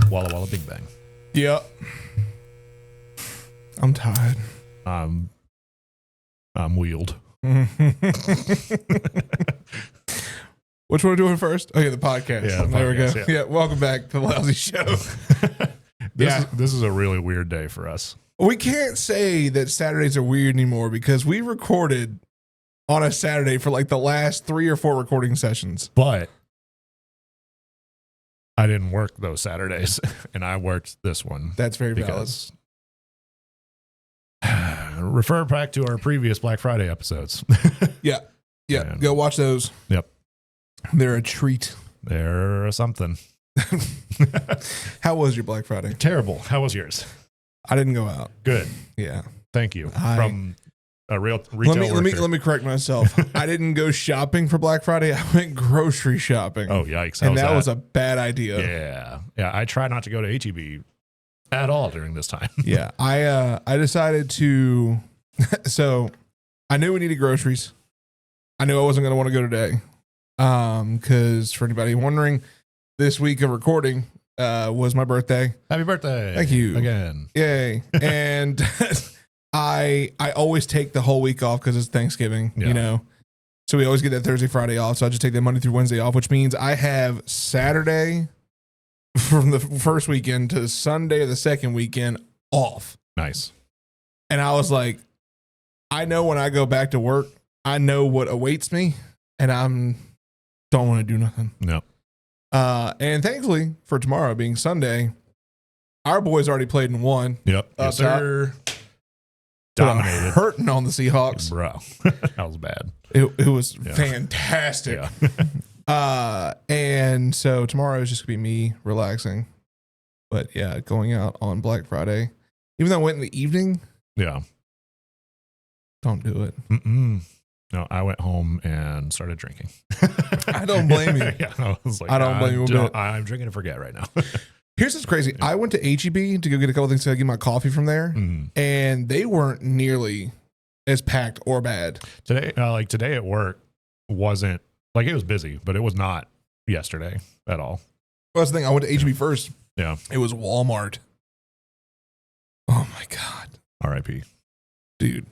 Walla Walla Big Bang. Yep. I'm tired. I'm wheeled. Which one are we doing first? Okay, the podcast. Yeah, there we go. podcast, Yeah, welcome back to the Lousy Show. This is a really weird day for us. We can't say that Saturdays are weird anymore because we recorded on a Saturday for like the last 3 or 4 recording sessions. But I didn't work those Saturdays, and I worked this one. That's very valid. Because refer back to our previous Black Friday episodes. Yeah. Go watch those. Yep. They're a treat. They're something. How was your Black Friday? Terrible. How was yours? I didn't go out. Good. Yeah. Thank you. From a real retail let me correct myself. I didn't go shopping for Black Friday. I went grocery shopping. Oh, yikes. And that was a bad idea. Yeah. Yeah. I try not to go to H-E-B at all during this time. Yeah. I decided to, so I knew we needed groceries. I knew I wasn't going to want to go today. Cause for anybody wondering, this week of recording, was my birthday. Happy birthday. Thank you. Again. Yay. And I always take the whole week off because it's Thanksgiving, you know? So we always get that Thursday, Friday off. So I just take that Monday through Wednesday off, which means I have Saturday from the first weekend to Sunday of the second weekend off. Nice. And I was like, I know when I go back to work, I know what awaits me, and don't want to do nothing. No. And thankfully for tomorrow being Sunday, our boys already played and won. Yep. Yes, sir. Dominated. Hurting on the Seahawks. Bro. That was bad. It was fantastic. Yeah. And so tomorrow is just gonna be me relaxing. But yeah, going out on Black Friday, even though I went in the evening. Yeah. Don't do it. No, I went home and started drinking. I don't blame you. Yeah, I was like, I don't blame you. I'm drinking to forget right now. Here's what's crazy. I went to H-E-B to go get a couple things to get my coffee from there, and they weren't nearly as packed or bad. Today at work wasn't, like, it was busy, but it was not yesterday at all. Well, that's the thing. I went to H-E-B first. Yeah. It was Walmart. Oh, my God. R.I.P. Dude.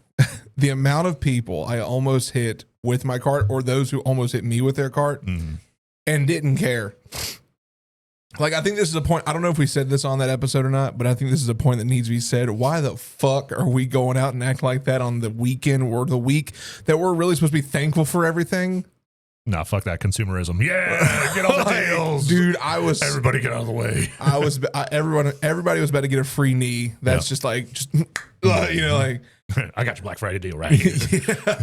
The amount of people I almost hit with my cart, or those who almost hit me with their cart and didn't care. Like, I think this is a point. I don't know if we said this on that episode or not, but I think this is a point that needs to be said. Why the fuck are we going out and acting like that on the weekend or the week that we're really supposed to be thankful for everything? Nah, fuck that consumerism. Yeah, get all the deals, dude. Everybody get out of the way. Everybody was about to get a free knee. That's just like, you know, like. I got your Black Friday deal right here. Yeah.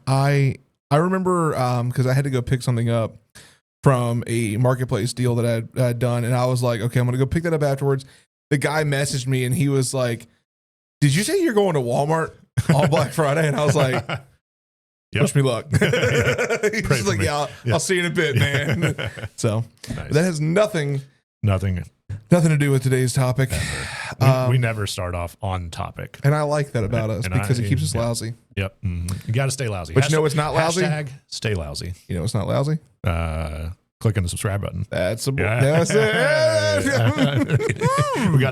I remember because I had to go pick something up from a marketplace deal that I had done, and I was like, okay, I'm gonna go pick that up afterwards. The guy messaged me and he was like, "Did you say you're going to Walmart on Black Friday?" And I was like, "Wish me luck." He's just like, "Yeah, I'll see you in a bit, man." So nice. That has nothing to do with today's topic. We never start off on topic. And I like that about us because it keeps us lousy. Yep. You got to stay lousy. But you know what's not lousy? Hashtag stay lousy. You know what's not lousy? Clicking the subscribe button. That's it. We got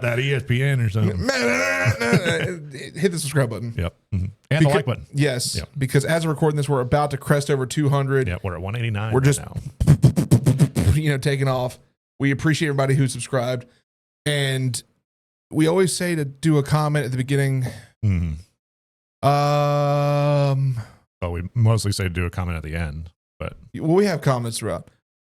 that ESPN or something. Hit the subscribe button. Yep. And the like button. Yes. Yep. Because as we're recording this, we're about to crest over 200. Yeah, we're at 189. We're just now. Taking off. We appreciate everybody who subscribed. And we always say to do a comment at the beginning. Well, we mostly say to do a comment at the end, but we have comments throughout.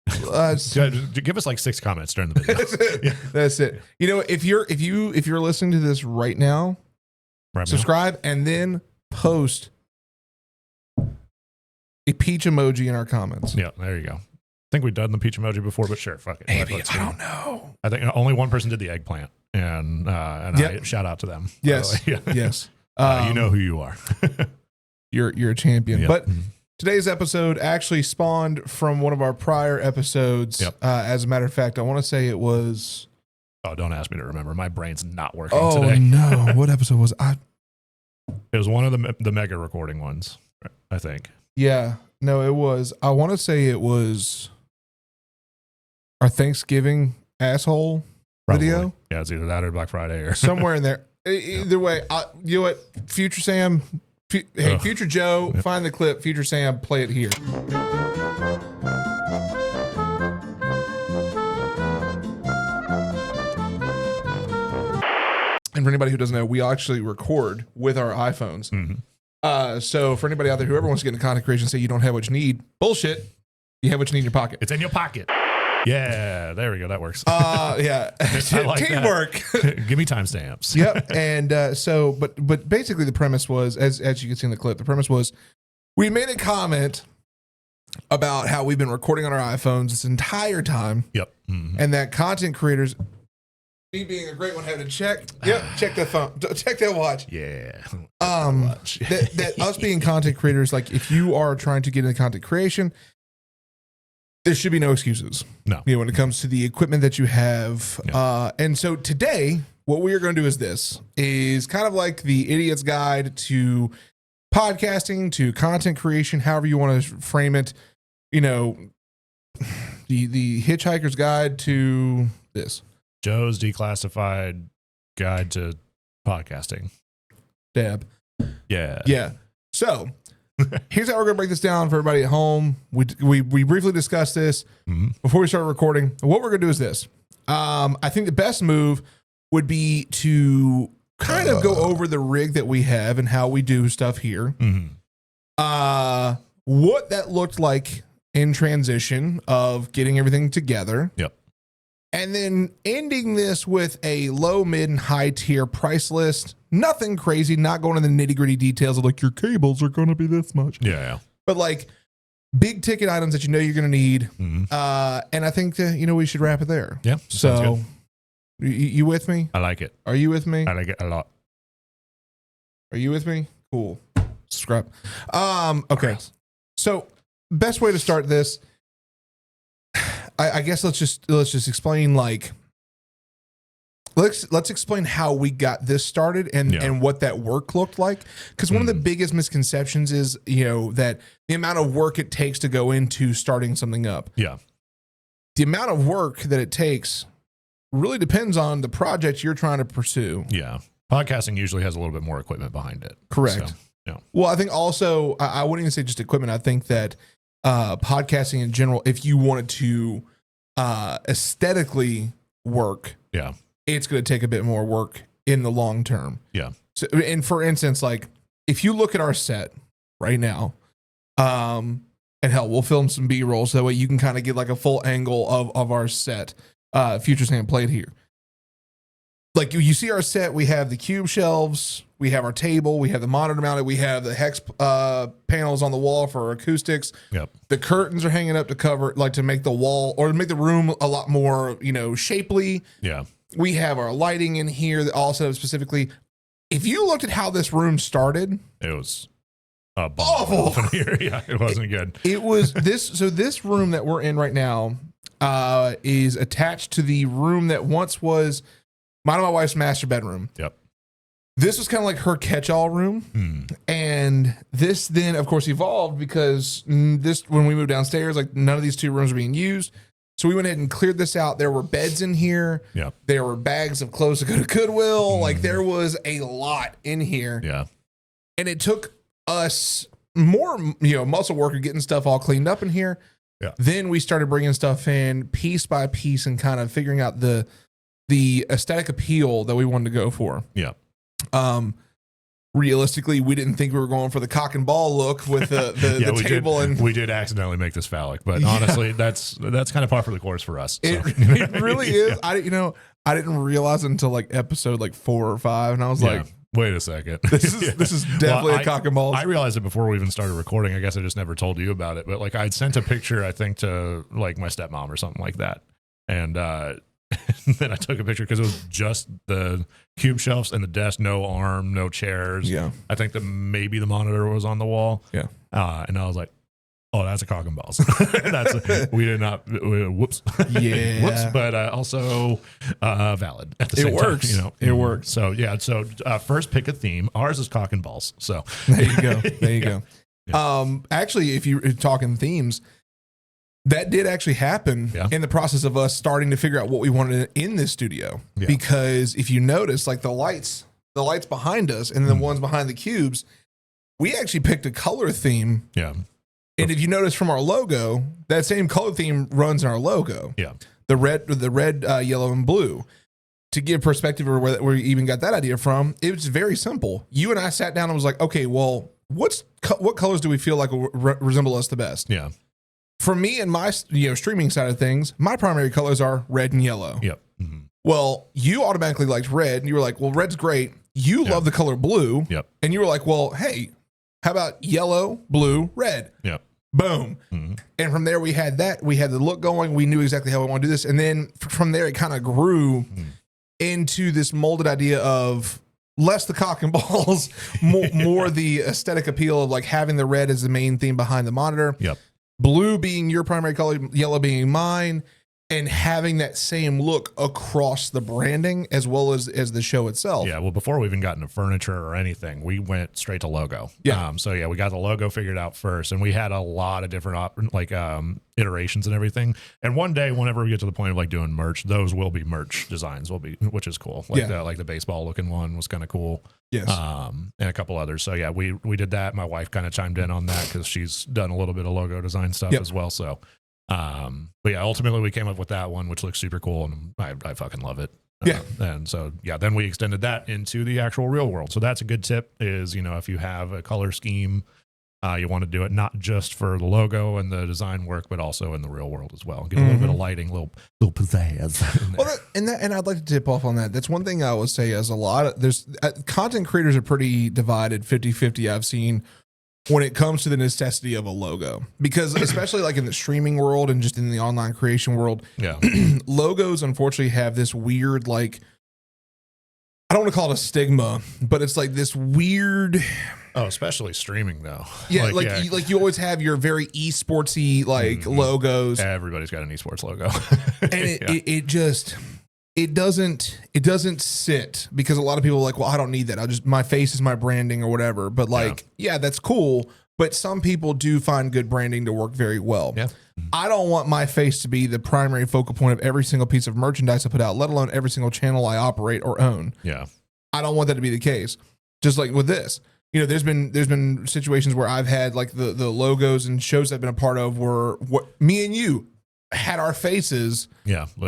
Give us like 6 comments during the video. That's it. Yeah. That's it. You know, if you're listening to this right now, subscribe and then post a peach emoji in our comments. Yeah, there you go. I think we've done the peach emoji before, but sure, fuck it. Maybe, I don't know. I think only one person did the eggplant, and I shout out to them. Yes, yes. You know who you are. You're a champion. Yep. But today's episode actually spawned from one of our prior episodes. Yep. As a matter of fact, I want to say it was. Oh, don't ask me to remember. My brain's not working today. Oh no! What episode was I? It was one of the mega recording ones, I think. Yeah. No, it was. I want to say it was our Thanksgiving asshole Probably. video. Yeah, it's either that or Black Friday or Somewhere in there. Either way, you know what? Future Sam, hey, Future Joe, find the clip. Future Sam, play it here. And for anybody who doesn't know, we actually record with our iPhones. Mm-hmm. So for anybody out there who ever wants to get into content creation, say you don't have what you need, bullshit. You have what you need in your pocket. It's in your pocket. Yeah, there we go. That works. Yeah, like teamwork. Give me timestamps. Yep. And so, but basically the premise was, as you can see in the clip, the premise was we made a comment about how we've been recording on our iPhones this entire time. Yep. Mm-hmm. And that content creators, me being a great one, had to check. Yep. Check that phone. Check that watch. Yeah. That us being content creators, like if you are trying to get into content creation, there should be no excuses. No. You know, when it comes to the equipment that you have. Yeah. And so today, what we are going to do is kind of like the idiot's guide to podcasting, to content creation, however you want to frame it. You know, the hitchhiker's guide to this. Joe's declassified guide to podcasting. Dab. Yeah. Yeah. So here's how we're going to break this down for everybody at home. We briefly discussed this before we started recording. What we're going to do is this. I think the best move would be to kind of go over the rig that we have and how we do stuff here. What that looked like in transition of getting everything together. Yep. And then ending this with a low, mid, and high tier price list. Nothing crazy, not going into the nitty gritty details of like your cables are going to be this much. Yeah. But like big ticket items that you know you're going to need. Mm-hmm. And I think that, you know, we should wrap it there. Yeah. So you with me? I like it. Are you with me? I like it a lot. Are you with me? Cool. Scrap. Okay. So best way to start this, I guess let's just explain like let's explain how we got this started and what that work looked like. Because one of the biggest misconceptions is, you know, that the amount of work it takes to go into starting something up. Yeah. The amount of work that it takes really depends on the project you're trying to pursue. Yeah. Podcasting usually has a little bit more equipment behind it. Correct. So, yeah. Well, I think also, I wouldn't even say just equipment. I think that podcasting in general, if you wanted to aesthetically work, yeah, it's going to take a bit more work in the long term. Yeah. So, and for instance, like if you look at our set right now, and hell, we'll film some B-roll so that way you can kind of get like a full angle of our set. Future Sam played here. Like you see our set, we have the cube shelves, we have our table, we have the monitor mounted, we have the hex panels on the wall for acoustics. Yep. The curtains are hanging up to cover, like to make the wall or to make the room a lot more, you know, shapely. Yeah. We have our lighting in here that all set up specifically. If you looked at how this room started, it was awful in here. Yeah, it wasn't good. It was this. So this room that we're in right now is attached to the room that once was mine and my wife's master bedroom. Yep. This was kind of like her catch-all room. And this then, of course, evolved because when we moved downstairs, like none of these two rooms were being used. So we went ahead and cleared this out. There were beds in here. Yep. There were bags of clothes to go to Goodwill. Like there was a lot in here. Yeah. And it took us more, you know, muscle work of getting stuff all cleaned up in here. Yeah. Then we started bringing stuff in piece by piece and kind of figuring out the aesthetic appeal that we wanted to go for. Yeah. Realistically, we didn't think we were going for the cock and ball look with the table. And we did accidentally make this phallic, but honestly, that's kind of par for the course for us. So. It really is. Yeah. I didn't realize until like episode like 4 or 5, and I was like, wait a second, this is definitely a cock and ball. I realized it before we even started recording. I guess I just never told you about it, but like I'd sent a picture, I think, to like my stepmom or something like that, and then I took a picture because it was just the cube shelves and the desk, no arm, no chairs. Yeah. I think maybe the monitor was on the wall. Yeah. And I was like, oh, that's a cock and balls. We did not, whoops. Yeah. Whoops. But also valid at the same time. It works. You know, it works. So, yeah. So first pick a theme. Ours is cock and balls. So there you go. There you go. Yeah. Actually, if you're talking themes, That did actually happen in the process of us starting to figure out what we wanted in this studio. Yeah. Because if you notice, like the lights behind us and the ones behind the cubes, we actually picked a color theme. Yeah. And if you notice from our logo, that same color theme runs in our logo. Yeah. The red, yellow, and blue. To give perspective of where we even got that idea from, it was very simple. You and I sat down and was like, okay, well, what colors do we feel like will resemble us the best? Yeah. For me and my streaming side of things, my primary colors are red and yellow. Yep. Mm-hmm. Well, you automatically liked red, and you were like, well, red's great. You love the color blue. Yep. And you were like, well, hey, how about yellow, blue, red? Yep. Boom. Mm-hmm. And from there, we had the look going. We knew exactly how we want to do this. And then from there, it kind of grew into this molded idea of less the cock and balls, more the aesthetic appeal of like having the red as the main theme behind the monitor. Yep. Blue being your primary color, yellow being mine, and having that same look across the branding as well as the show itself. Yeah, well, before we even got into furniture or anything, we went straight to logo. Yeah. So yeah, we got the logo figured out first, and we had a lot of different iterations and everything. And one day, whenever we get to the point of like doing merch, those will be merch designs, which is cool. Like the baseball looking one was kind of cool. Yes. And a couple others. So yeah, we did that. My wife kind of chimed in on that because she's done a little bit of logo design stuff as well. So. But yeah, ultimately we came up with that one, which looks super cool, and I fucking love it. Yeah. And so yeah, then we extended that into the actual real world. So that's a good tip is, if you have a color scheme, you want to do it not just for the logo and the design work, but also in the real world as well. Get a little bit of lighting, little pizzazz. Well, and I'd like to tip off on that. That's one thing I would say is there's content creators are pretty divided 50-50 I've seen when it comes to the necessity of a logo, because especially like in the streaming world and just in the online creation world, logos unfortunately have this weird, like, I don't want to call it a stigma, but it's like this weird. Oh, especially streaming though. Yeah, like you always have your very esportsy logos. Everybody's got an esports logo, and it doesn't sit, because a lot of people are like, well, I don't need that. My face is my branding or whatever. But that's cool. But some people do find good branding to work very well. Yeah. I don't want my face to be the primary focal point of every single piece of merchandise I put out, let alone every single channel I operate or own. Yeah. I don't want that to be the case. Just like with this, there's been situations where I've had like the logos and shows I've been a part of where what me and you had our faces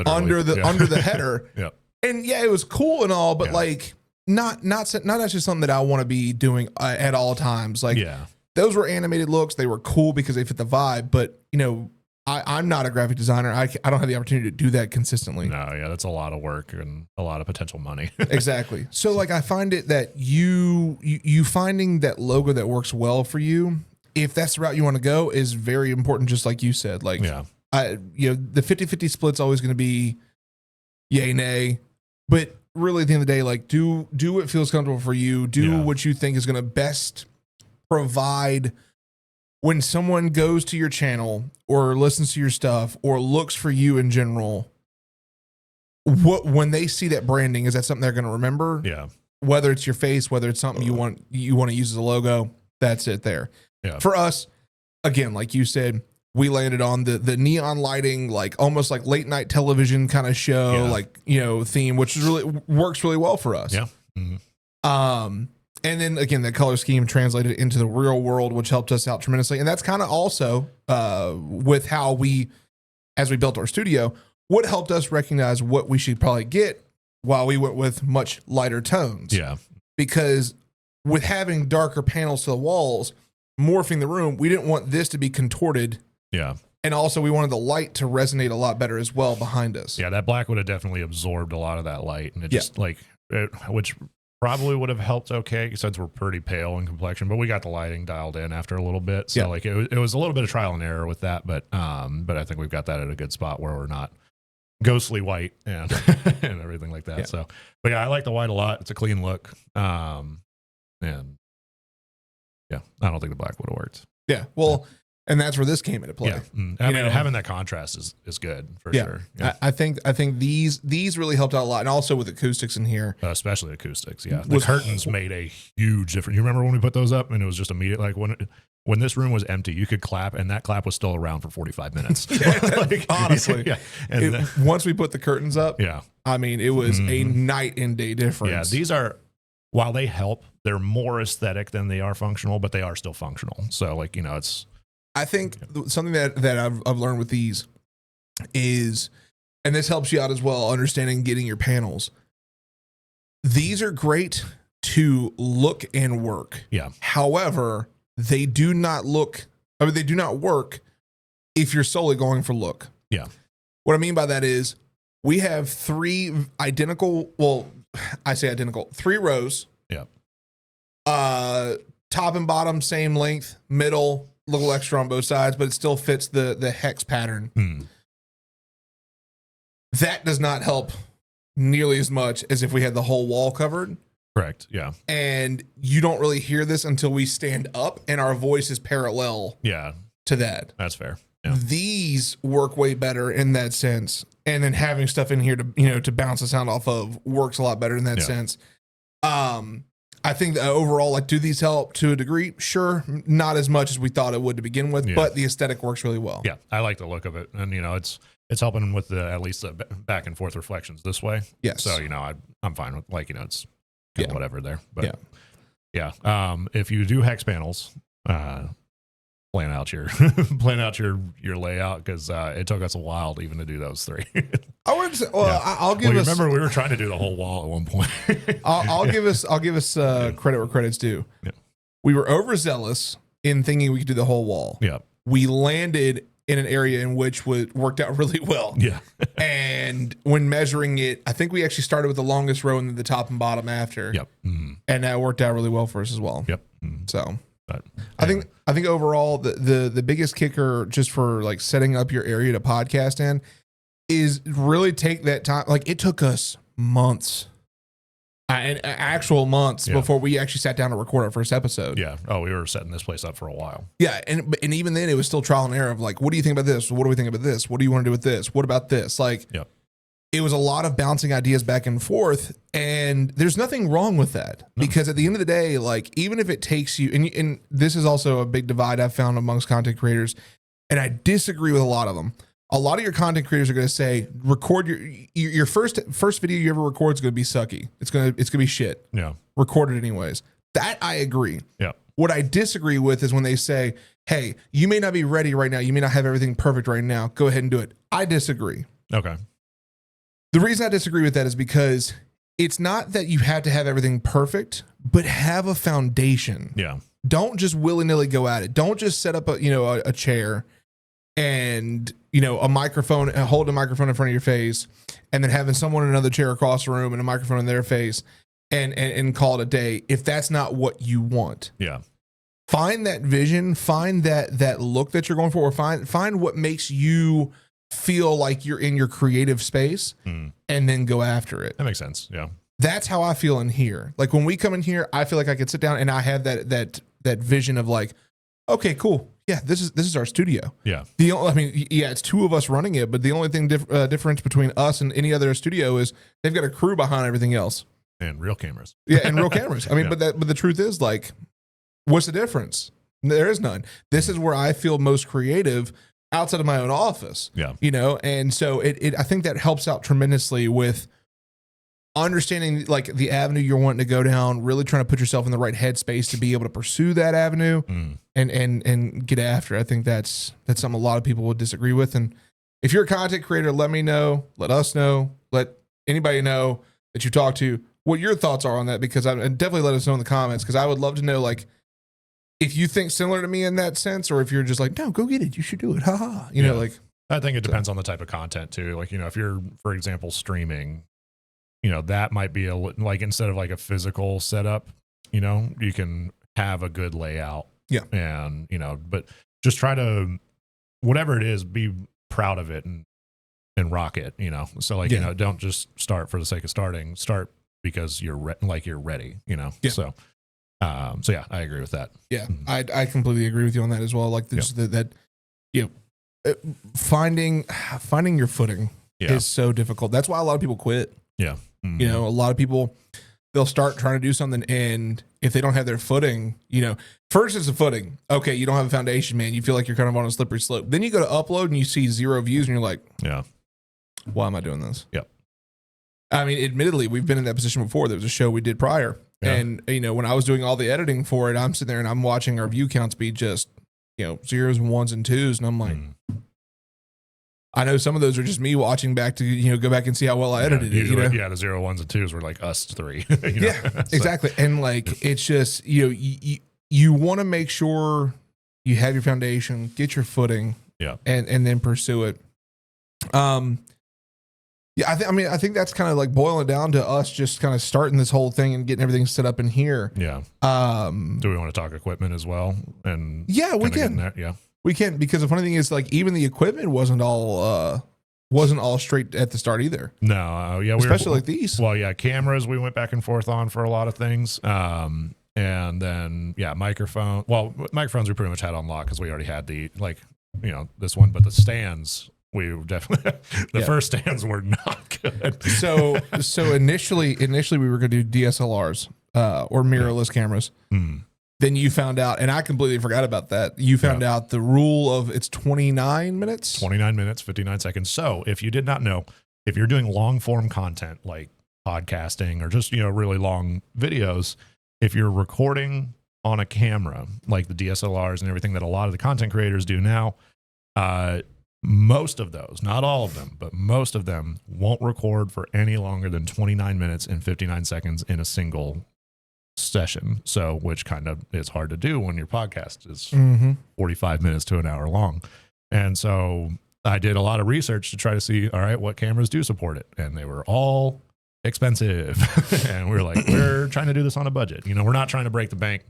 under the header. Yeah. And it was cool and all, but like not actually something that I want to be doing at all times. Like those were animated looks. They were cool because they fit the vibe, but I'm not a graphic designer. I don't have the opportunity to do that consistently. No, that's a lot of work and a lot of potential money. Exactly. So like I find it that you finding that logo that works well for you, if that's the route you want to go, is very important. Just like you said, like the 50-50 split's always going to be yay, nay, but really at the end of the day, like do what feels comfortable for you. Do what you think is going to best provide when someone goes to your channel or listens to your stuff or looks for you in general. When they see that branding, is that something they're going to remember? Yeah. Whether it's your face, whether it's something you want to use as a logo, that's it there. Yeah. For us, again, like you said, we landed on the neon lighting, like almost like late night television kind of show, theme, which really works really well for us. Yeah. Mm-hmm. And then again, the color scheme translated into the real world, which helped us out tremendously. And that's kind of also with how as we built our studio, what helped us recognize what we should probably get while we went with much lighter tones. Yeah. Because with having darker panels to the walls, morphing the room, we didn't want this to be contorted. Yeah. And also we wanted the light to resonate a lot better as well behind us. Yeah, that black would have definitely absorbed a lot of that light. And it just which probably would have helped since we're pretty pale in complexion, but we got the lighting dialed in after a little bit. So it was a little bit of trial and error with that, but I think we've got that at a good spot where we're not ghostly white and and everything like that. Yeah. So, but I like the white a lot. It's a clean look. And I don't think the black would have worked. Yeah. Well, And that's where this came into play. Yeah. I mean, having that contrast is good for sure. Yeah. I think these really helped out a lot, and also with acoustics in here, Especially acoustics. Yeah, the curtains made a huge difference. You remember when we put those up, and it was just immediate. Like when this room was empty, you could clap, and that clap was still around for 45 minutes. Like, honestly, yeah. And once we put the curtains up, yeah, I mean, it was a night and day difference. Yeah, these are, while they help, they're more aesthetic than they are functional, but they are still functional. So, like, it's. I think something that I've learned with these is, and this helps you out as well, understanding getting your panels. These are great to look and work. Yeah. However, they do not work if you're solely going for look. Yeah. What I mean by that is we have three rows. Yeah. Top and bottom, same length, middle, little extra on both sides, but it still fits the hex pattern. That does not help nearly as much as if we had the whole wall covered. Correct. Yeah. And you don't really hear this until we stand up and our voice is parallel to that. That's fair. Yeah. These work way better in that sense. And then having stuff in here to bounce the sound off of works a lot better in that sense. I think that overall, like, do these help to a degree? Sure. Not as much as we thought it would to begin with, but the aesthetic works really well. Yeah. I like the look of it. And, it's helping with at least the back and forth reflections this way. Yes. So, I'm fine with, like, it's kind of whatever there. But yeah. If you do hex panels, plan out your layout, because it took us a while to even to do those three. I would say, I'll give us. Remember, we were trying to do the whole wall at one point. I'll give us credit where credit's due. Yeah. We were overzealous in thinking we could do the whole wall. Yeah. We landed in an area in which worked out really well. Yeah. And when measuring it, I think we actually started with the longest row and then the top and bottom after. Yep. And that worked out really well for us as well. Yep. So. But anyway. I think overall the biggest kicker just for like setting up your area to podcast in is really take that time. Like, it took us months, and actual months before we actually sat down to record our first episode. Yeah. Oh, we were setting this place up for a while. Yeah, and even then it was still trial and error of like, what do you think about this? What do we think about this? What do you want to do with this? What about this? Like, it was a lot of bouncing ideas back and forth, and there's nothing wrong with that because at the end of the day, like, even if it takes you, and this is also a big divide I've found amongst content creators, and I disagree with a lot of them. A lot of your content creators are going to say, record your first video you ever record is going to be sucky. It's going to be shit. Yeah. Record it anyways. That I agree. Yeah. What I disagree with is when they say, hey, you may not be ready right now. You may not have everything perfect right now. Go ahead and do it. I disagree. Okay. The reason I disagree with that is because it's not that you have to have everything perfect, but have a foundation. Yeah. Don't just willy-nilly go at it. Don't just set up a chair and a microphone, and hold a microphone in front of your face, and then having someone in another chair across the room and a microphone in their face and call it a day. If that's not what you want. Yeah. Find that vision, find that look that you're going for, or find what makes you feel like you're in your creative space, and then go after it. That makes sense. Yeah. That's how I feel in here. Like, when we come in here, I feel like I could sit down and I have that vision of like, okay, cool. Yeah, this is our studio. Yeah. It's two of us running it, but the only thing difference between us and any other studio is they've got a crew behind everything else. And real cameras. Yeah, and real cameras. But the truth is, like, what's the difference? There is none. This is where I feel most creative outside of my own office. Yeah. And so I think that helps out tremendously with understanding like the avenue you're wanting to go down, really trying to put yourself in the right headspace to be able to pursue that avenue and get after it. I think that's something a lot of people would disagree with. And if you're a content creator, let me know, let us know, let anybody know that you talk to what your thoughts are on that, because and definitely let us know in the comments, because I would love to know, like, if you think similar to me in that sense, or if you're just like, no, go get it, you should do it, haha. You know, like, I think it depends on the type of content too. Like, if you're, for example, streaming, that might be like, instead of like a physical setup, you can have a good layout. Yeah. And, but just try to, whatever it is, be proud of it and rock it, So like, don't just start for the sake of starting. Start because you're ready, Yeah. So So yeah, I agree with that. Yeah, I completely agree with you on that as well. Like this, that you know, finding your footing is so difficult. That's why a lot of people quit. Yeah. Mm-hmm. You know, a lot of people, they'll start trying to do something, and if they don't have their footing, you know, first it's the footing. Okay, you don't have a foundation, man. You feel like you're kind of on a slippery slope. Then you go to upload and you see 0 views, and you're like, yeah, why am I doing this? Yep. I mean, admittedly, we've been in that position before. There was a show we did prior. Yeah. And, you know, when I was doing all the editing for it, I'm sitting there and I'm watching our view counts be just, you know, 0s and 1s and 2s. And I'm like, I know some of those are just me watching back to, you know, go back and see how well I edited it. You know? Yeah, the 0, 1s, and 2s were like us 3. You know? Yeah, exactly. And like, it's just, you know, you want to make sure you have your foundation, get your footing, and then pursue it. Yeah, I think that's kind of like boiling down to us just kind of starting this whole thing and getting everything set up in here. Yeah. Do we want to talk equipment as well? And yeah, we can. Yeah, we can, because the funny thing is, like, even the equipment wasn't all straight at the start either. No, especially like these. Well, yeah, cameras we went back and forth on for a lot of things. And then microphone. Well, microphones we pretty much had on lock because we already had this one, but the stands. We definitely the first stands were not good. So initially we were going to do DSLRs or mirrorless cameras. Then you found out, and I completely forgot about that. You found out the rule of it's 29 minutes. 29 minutes, 59 seconds. So if you did not know, if you're doing long form content like podcasting or just, you know, really long videos, if you're recording on a camera like the DSLRs and everything that a lot of the content creators do now, most of those, not all of them, but most of them won't record for any longer than 29 minutes and 59 seconds in a single session. So, which kind of is hard to do when your podcast is 45 minutes to an hour long. And so I did a lot of research to try to see, all right, what cameras do support it. And they were all expensive. And we were like, we're trying to do this on a budget. You know, we're not trying to break the bank,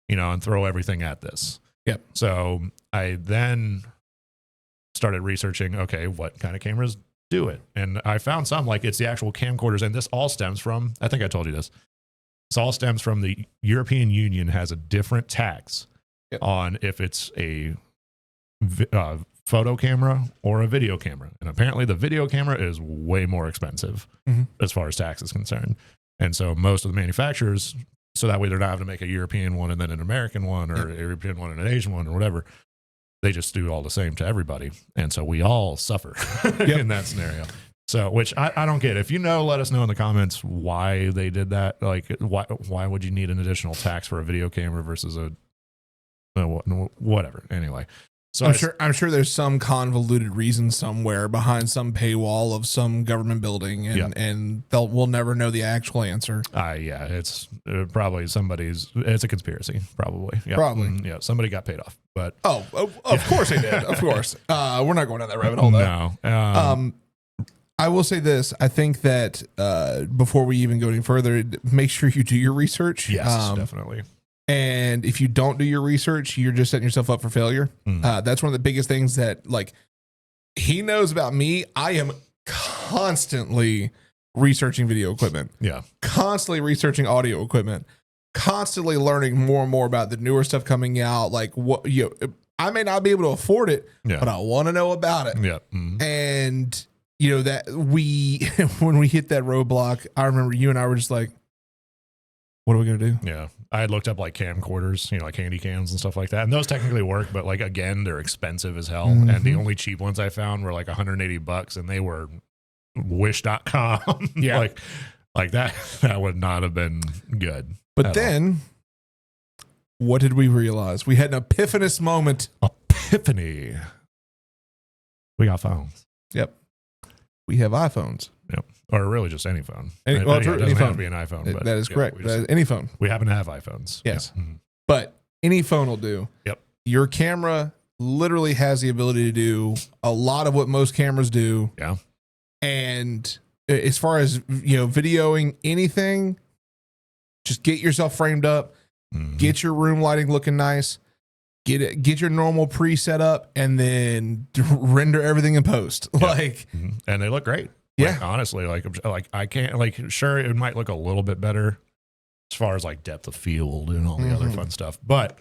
you know, and throw everything at this. Yep. So I then started researching, okay, what kind of cameras do it? And I found some, like it's the actual camcorders, and this all stems from, I think I told you this all stems from the European Union has a different tax on if it's a photo camera or a video camera. And apparently the video camera is way more expensive as far as tax is concerned. And so most of the manufacturers, so that way they're not having to make a European one and then an American one or a European one and an Asian one or whatever. They just do all the same to everybody. And so we all suffer in that scenario. So, which I don't get. If you know, let us know in the comments why they did that. Like, why would you need an additional tax for a video camera versus a whatever? Anyway. So I'm sure there's some convoluted reason somewhere behind some paywall of some government building, and we'll never know the actual answer. It's probably it's a conspiracy, probably. Yep. Probably. Somebody got paid off, but of course they did. Of course, we're not going down that rabbit hole. Though. No. I will say this: I think that before we even go any further, make sure you do your research. Yes, definitely. And if you don't do your research, you're just setting yourself up for failure. That's one of the biggest things that, like, he knows about me. I am constantly researching video equipment. Yeah. Constantly researching audio equipment. Constantly learning more and more about the newer stuff coming out. Like, what, you know, I may not be able to afford it, but I want to know about it. Yeah. And, you know, that when we hit that roadblock, I remember you and I were just like, what are we going to do? Yeah. I had looked up like camcorders, you know, like handy cams and stuff like that. And those technically work, but like, again, they're expensive as hell. And the only cheap ones I found were like $180 and they were wish.com. Yeah. like that would not have been good. But then what did we realize? We had an epiphanous moment. Epiphany. We got phones. Yep. We have iPhones. Yep. Or really just any phone. Any phone. phone. Have to be an iPhone. But that is correct. Any phone. We happen to have iPhones. Yes. Yeah. But any phone will do. Yep. Your camera literally has the ability to do a lot of what most cameras do. Yeah. And as far as, you know, videoing anything, just get yourself framed up, get your room lighting looking nice, get your normal preset up, and then render everything in post. Yep. And they look great. Like, honestly, like I can't, like, sure, it might look a little bit better as far as like depth of field and all the other fun stuff. But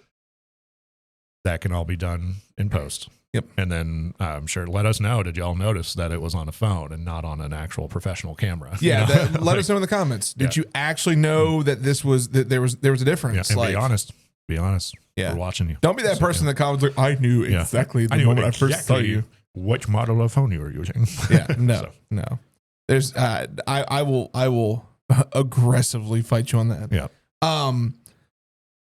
that can all be done in post. Yep. And then I'm sure let us know. Did y'all notice that it was on a phone and not on an actual professional camera? Yeah. You know? Let us know in the comments. Did you actually know that there was a difference? Yeah, and be honest. Yeah. We're watching you. Don't be that person in the comments like, I knew exactly the moment I first saw you. Which model of phone you were using. Yeah. No. There's I will aggressively fight you on that. Yeah.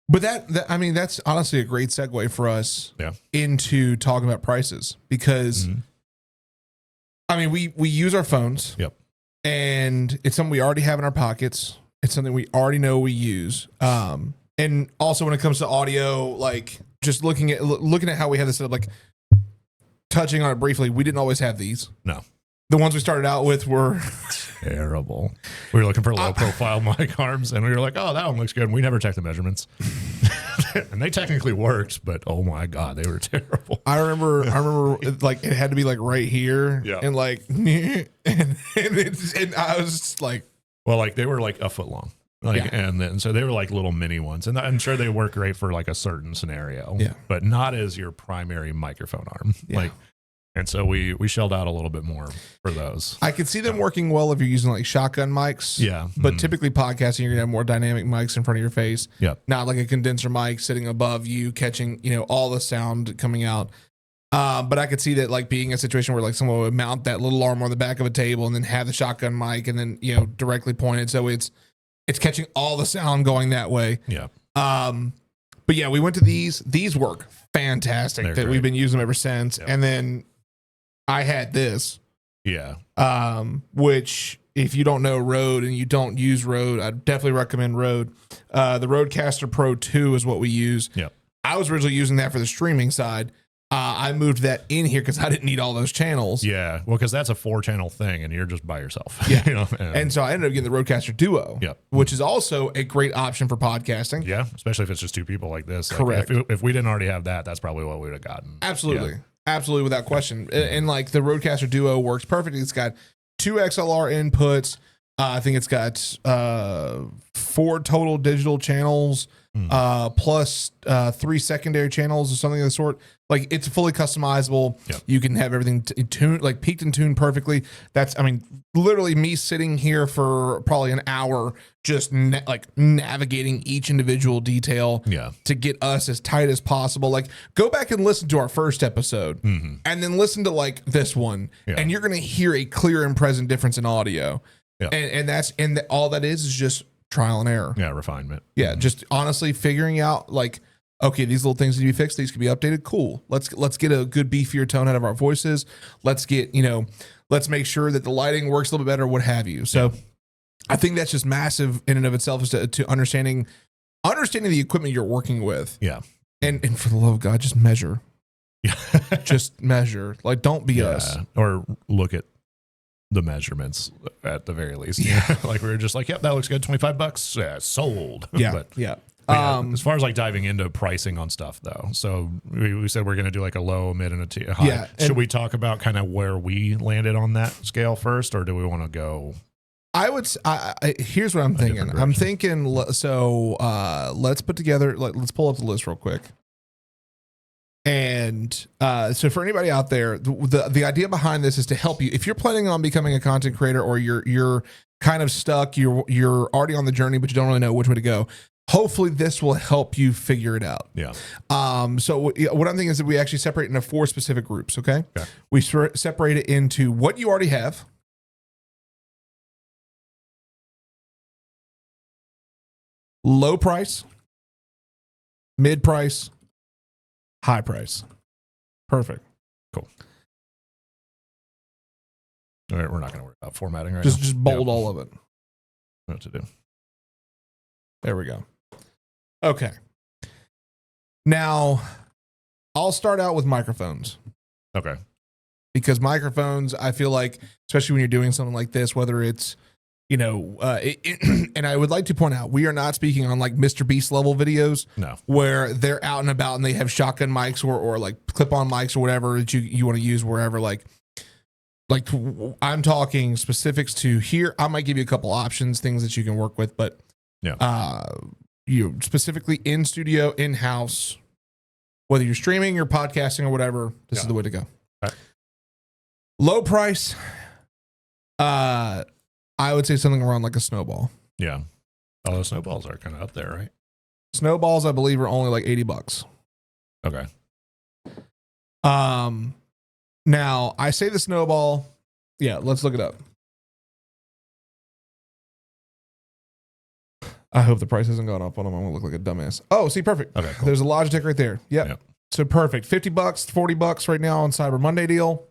But that I mean, that's honestly a great segue for us into talking about prices because I mean, we use our phones. Yep. And it's something we already have in our pockets. It's something we already know we use. And also when it comes to audio, like just looking at how we have this set up, like touching on it briefly, we didn't always have these. No. The ones we started out with were terrible. We were looking for low profile mic arms and we were like, oh, that one looks good. And we never checked the measurements. And they technically worked, but oh my God, they were terrible. I remember like it had to be like right here. Yeah. And like, and I was just like, well, like they were like a foot long. Like, and then, so they were like little mini ones and I'm sure they work great for like a certain scenario, but not as your primary microphone arm. Yeah. Like, and so we shelled out a little bit more for those. I could see them working well if you're using like shotgun mics. Yeah. But typically podcasting, you're gonna have more dynamic mics in front of your face. Yeah. Not like a condenser mic sitting above you, catching, all the sound coming out. But I could see that like being a situation where like someone would mount that little arm on the back of a table and then have the shotgun mic and then, directly pointed. So it's catching all the sound going that way. Yeah. But yeah, we went to these. These work fantastic. They're great. We've been using them ever since. Yep. And then I had this. Yeah. Which if you don't know Rode and you don't use Rode, I definitely recommend Rode. The Rodecaster Pro 2 is what we use. Yep. I was originally using that for the streaming side. I moved that in here because I didn't need all those channels. Yeah. Well, because that's a 4-channel thing and you're just by yourself. Yeah. And so I ended up getting the Rodecaster Duo, which is also a great option for podcasting. Yeah. Especially if it's just two people like this. Correct. Like if we didn't already have that, that's probably what we would have gotten. Absolutely. Yeah. Absolutely, without question. And like the Rodecaster Duo works perfectly. It's got 2 XLR inputs. I think it's got 4 total digital channels, plus 3 secondary channels or something of the sort. Like it's fully customizable. Yep. You can have everything tuned, like peaked and tuned perfectly. That's, I mean, literally me sitting here for probably an hour, just navigating each individual detail to get us as tight as possible. Like go back and listen to our first episode and then listen to like this one and you're going to hear a clear and present difference in audio. Yeah. And all that is just trial and error. Yeah. Refinement. Yeah. Just honestly figuring out like, okay, these little things need to be fixed. These can be updated. Cool. Let's get a good beefier tone out of our voices. Let's get, let's make sure that the lighting works a little bit better, what have you. So I think that's just massive in and of itself, is to understanding the equipment you're working with. Yeah. And for the love of God, just measure. Yeah. Just measure. Like, don't be us. Or look at the measurements at the very least. Yeah. Like we were just like, yep, that looks good. $25. Yeah, sold. Yeah. But yeah. As far as like diving into pricing on stuff though, so we said we're going to do like a low, mid, and a high. Yeah, should we talk about kind of where we landed on that scale first, or do we want to go? I would. Here's what I'm thinking. I'm thinking. So let's put together. Let's pull up the list real quick. And so for anybody out there, the idea behind this is to help you if you're planning on becoming a content creator, or you're kind of stuck. You're already on the journey, but you don't really know which way to go. Hopefully this will help you figure it out. Yeah. So what I'm thinking is that we actually separate into 4 specific groups. Okay. We separate it into what you already have, low price, mid price, high price. Perfect. Cool. All right. We're not going to worry about formatting right now. Just bold all of it. What to do. There we go. Okay. Now, I'll start out with microphones. Okay. Because microphones, I feel like, especially when you're doing something like this, whether it's, and I would like to point out, we are not speaking on like Mr. Beast level videos. No. Where they're out and about and they have shotgun mics or like clip-on mics or whatever that you want to use wherever. Like I'm talking specifics to here. I might give you a couple options, things that you can work with, but Yeah. You specifically in studio, in house, whether you're streaming or podcasting or whatever, this is the way to go. Right. Low price. I would say something around like a Snowball. Yeah. Although Snowballs are kind of up there, right? Snowballs, I believe, are only like $80. Okay. Now I say the Snowball. Yeah, let's look it up. I hope the price hasn't gone up on them. I'm gonna look like a dumbass. Oh, see, perfect. Okay, cool. There's a Logitech right there. Yep. So perfect. $50, $40 right now on Cyber Monday deal.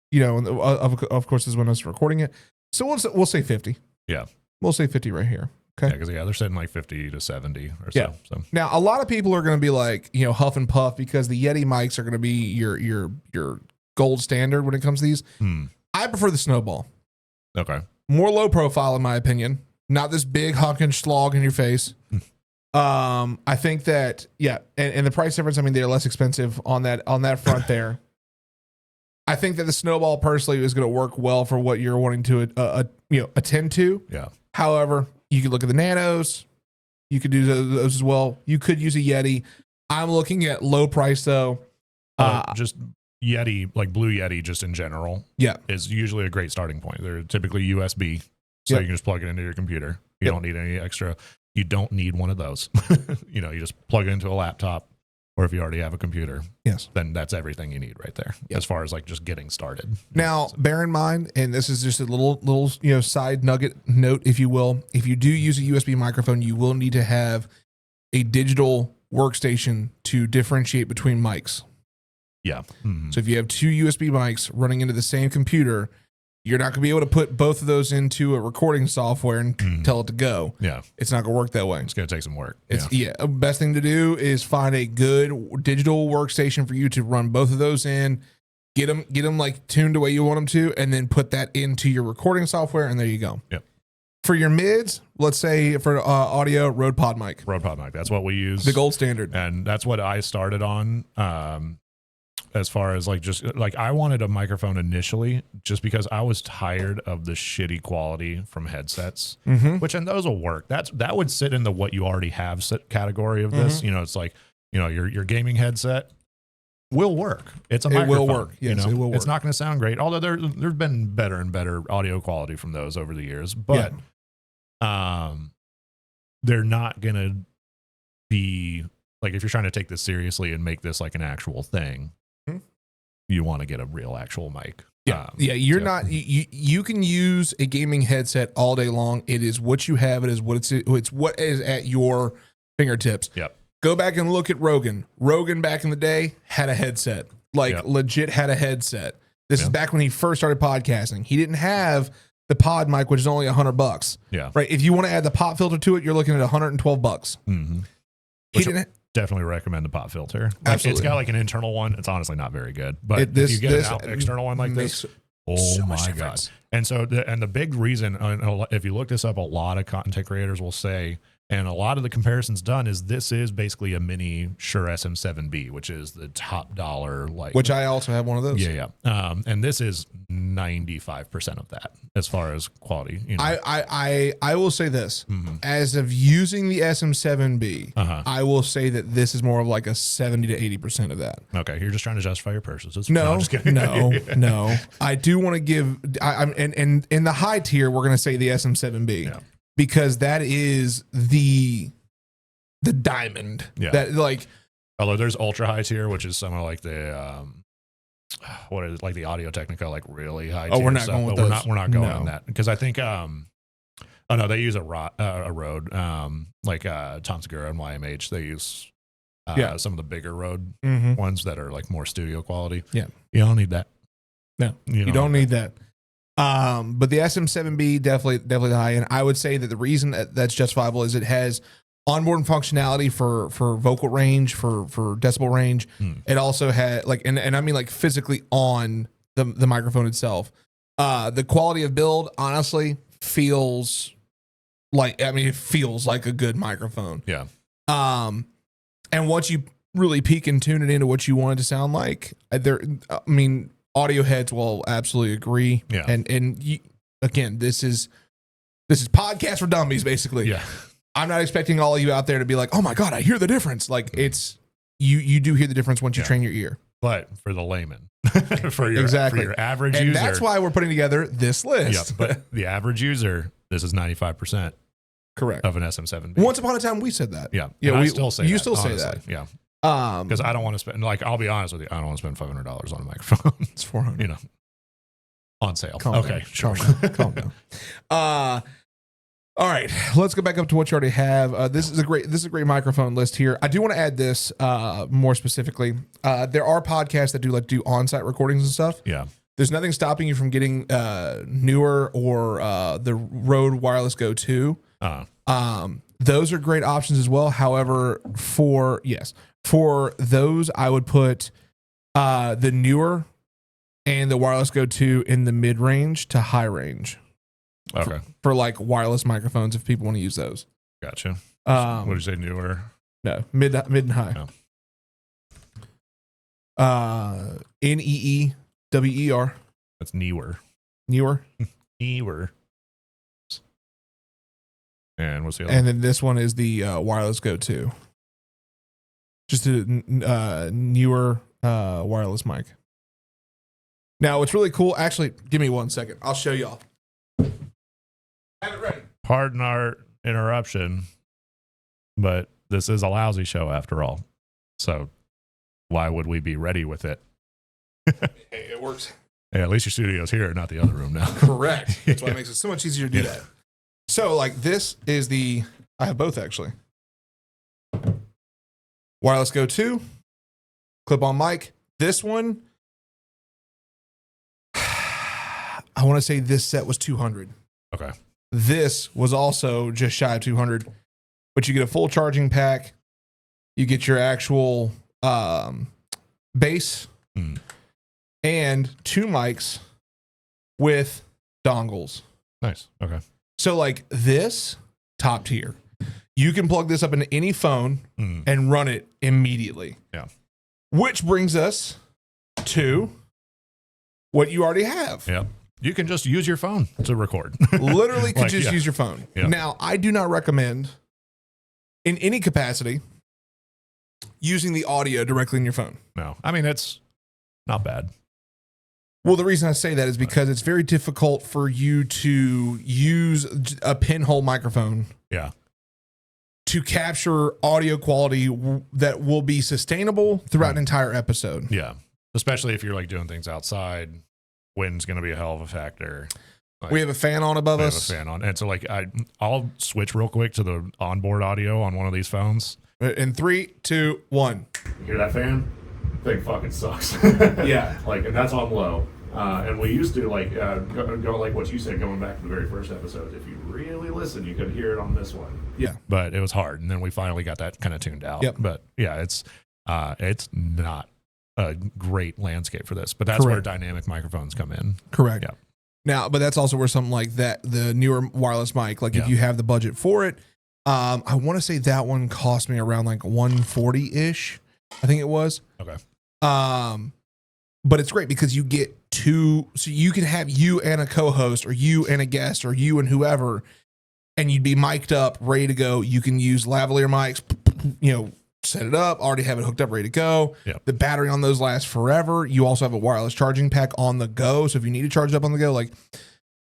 You know, of course, this is when I was recording it. So we'll say 50. Yeah. We'll say 50 right here. Okay. Yeah, because they're sitting like 50 to 70 or Yeah. so. Now, a lot of people are going to be like, you know, huff and puff because the Yeti mics are going to be your gold standard when it comes to these. I prefer the Snowball. Okay. More low profile, in my opinion. Not this big honking slog in your face. I think that, yeah, and the price difference, I mean, they're less expensive on that front there. I think that the Snowball personally is going to work well for what you're wanting to attend to. Yeah. However, you could look at the Nanos. You could do those as well. You could use a Yeti. I'm looking at low price though. Just Yeti, like Blue Yeti, just in general, is usually a great starting point. They're typically USB, so you can just plug it into your computer. You don't need any extra. You don't need one of those. You just plug it into a laptop, or if you already have a computer, then that's everything you need right there. As far as like just getting started. Now, bear in mind, and this is just a little side nugget note, if you will. If you do use a USB microphone, you will need to have a digital workstation to differentiate between mics. Yeah. Mm-hmm. So if you have two USB mics running into the same computer, you're not going to be able to put both of those into a recording software and tell it to go. Yeah. It's not going to work that way. It's going to take some work. Best thing to do is find a good digital workstation for you to run both of those in, get them like tuned the way you want them to, and then put that into your recording software, and there you go. Yep. For your mids, let's say for audio, Rode Pod mic. Rode Pod mic. That's what we use. The gold standard. And that's what I started on. As far as like just like I wanted a microphone initially just because I was tired of the shitty quality from headsets, which and those will work. That would sit in the what you already have category of this. It's like, your gaming headset will work. It's a microphone. It will work. Yes, it will work. It's not going to sound great, although there's been better and better audio quality from those over the years, but they're not going to be like, if you're trying to take this seriously and make this like an actual thing, you want to get a real actual mic. You're not. You can use a gaming headset all day long. It is what you have. It is what it's what is at your fingertips. Yep. Go back and look at Rogan. Rogan back in the day had a headset, legit had a headset. This is back when he first started podcasting. He didn't have the pod mic, which is only $100. Yeah. Right. If you want to add the pop filter to it, you're looking at $112. Mm-hmm. He didn't. Definitely recommend the pop filter. Absolutely. It's got like an internal one. It's honestly not very good, but if you get an external one like this, oh my God. And so, the big reason, if you look this up, a lot of content creators will say, and a lot of the comparisons done is this is basically a mini Shure SM7B, which is the top dollar, which I also have one of those. Yeah. And this is 95% of that as far as quality. I will say this, as of using the SM7B, I will say that this is more of like a 70 to 80% of that. Okay. You're just trying to justify your purchases. No, I'm just kidding. No. I do want to give, and in the high tier, we're going to say the SM7B. Yeah. Because that is the diamond. Yeah. That like, although there's ultra high tier, which is some of like the what is it, like the Audio Technica, like really high tier. We're not going with those. We're not going on that because I think they use a Rode like Tom Segura and YMH. They use some of the bigger Rode ones that are like more studio quality. Yeah, you don't need that. No, you don't need that. But the SM7B definitely the high end. I would say that the reason that's justifiable is it has onboard functionality for vocal range, for decibel range. It also had and I mean like physically on the microphone itself. The quality of build honestly feels like a good microphone. Yeah. And once you really peek and tune it into what you want it to sound like, audio heads will absolutely agree. Yeah. And again, this is podcast for dummies, basically. Yeah. I'm not expecting all of you out there to be like, oh my God, I hear the difference. Like it's, you do hear the difference once you train your ear. But for the layman, for your average and user. that's why we're putting together this list. Yeah, but the average user, this is 95% correct of an SM7B. Once upon a time, we said that. Yeah. Yeah. I still say you that, still say honestly. that. Yeah. Because I don't want to spend, like, I'll be honest with you, I don't want to spend $500 on a microphone. It's $400. You know, on sale. Calm okay, down. sure. Calm down. All right, let's go back up to what you already have. This is a great microphone list here. I do want to add this more specifically. There are podcasts that do on-site recordings and stuff. Yeah. There's nothing stopping you from getting Newer or the Rode Wireless Go 2. Those are great options as well. However, for those, I would put the Newer and the Wireless Go 2 in the mid-range to high range. Okay. For like wireless microphones, if people want to use those. Gotcha. What did you say, Newer? No, mid and high. NEEWER. That's Newer. Newer. Newer. And what's the other? And then this one is the Wireless Go 2. Just a Newer wireless mic. Now, what's really cool, actually, give me 1 second. I'll show y'all. Have it ready. Pardon our interruption, but this is a lousy show after all. So why would we be ready with it? Hey, it works. Yeah, at least your studio's here, not the other room now. Correct. That's why it makes it so much easier to do that. So, like, this is I have both actually. Wireless Go 2, clip-on mic. This one, I want to say this set was $200. Okay. This was also just shy of $200, but you get a full charging pack. You get your actual bass and 2 mics with dongles. Nice. Okay. So like this, top tier. You can plug this up into any phone and run it immediately. Yeah. Which brings us to what you already have. Yeah. You can just use your phone to record. Literally could just use your phone. Yeah. Now, I do not recommend in any capacity using the audio directly in your phone. No. I mean, it's not bad. Well, the reason I say that is because it's very difficult for you to use a pinhole microphone. Yeah. To capture audio quality that will be sustainable throughout an entire episode. Yeah. Especially if you're like doing things outside. Wind's going to be a hell of a factor. Like, we have a fan on above us. We have a fan on. And so like I'll switch real quick to the onboard audio on one of these phones. In 3, 2, 1. You hear that fan? Thing fucking sucks. Yeah. Like, and that's on low. And we used to like go like what you said, going back to the very first episode. If you really listen, you could hear it on this one. Yeah. But it was hard. And then we finally got that kind of tuned out. Yep. But yeah, it's not a great landscape for this, but that's where dynamic microphones come in. Correct. Yeah. Now, but that's also where something like that, the Newer wireless mic, like if you have the budget for it, I want to say that one cost me around like $140-ish. I think it was. Okay. But it's great because you get 2, so you can have you and a co-host or you and a guest or you and whoever, and you'd be mic'd up, ready to go. You can use lavalier mics, set it up, already have it hooked up, ready to go. Yep. The battery on those lasts forever. You also have a wireless charging pack on the go. So if you need to charge it up on the go, like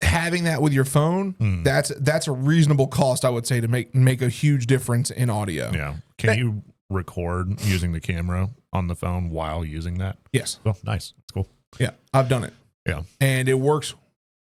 having that with your phone, that's a reasonable cost, I would say, to make a huge difference in audio. Yeah. Can you record using the camera on the phone while using that? Yes. Well, nice. That's cool. Yeah, I've done it. Yeah. And it works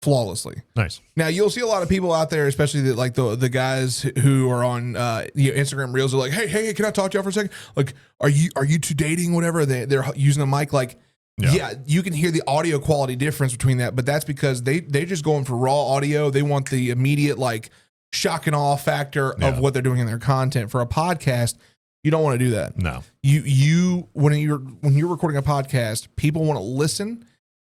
flawlessly. Nice. Now you'll see a lot of people out there, especially the guys who are on Instagram Reels, are like, hey, can I talk to y'all for a second? Like, are you two dating? Whatever. They're using a mic. Like, yeah, you can hear the audio quality difference between that, but that's because they're just going for raw audio. They want the immediate like shock and awe factor of what they're doing in their content. For a podcast, you don't want to do that. No. You when you're recording a podcast, people want to listen,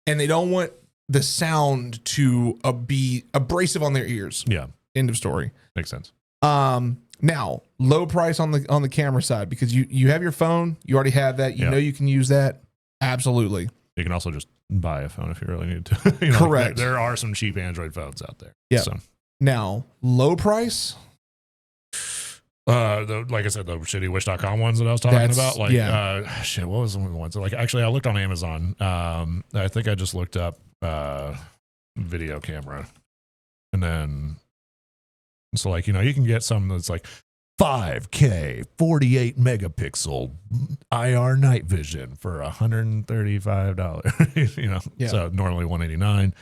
and they don't want the sound to be abrasive on their ears. Yeah. End of story. Makes sense. Now, low price on the camera side, because you have your phone, you already have that, you know you can use that. Absolutely. You can also just buy a phone if you really need to. Correct. There are some cheap Android phones out there. Yeah. So. Now, low price, Like I said, the shitty wish.com ones that I was talking about. Like, shit, what was the ones? Like, actually, I looked on Amazon. I think I just looked up video camera. And then, so like, you can get something that's like 5K, 48 megapixel IR night vision for $135, so normally $189.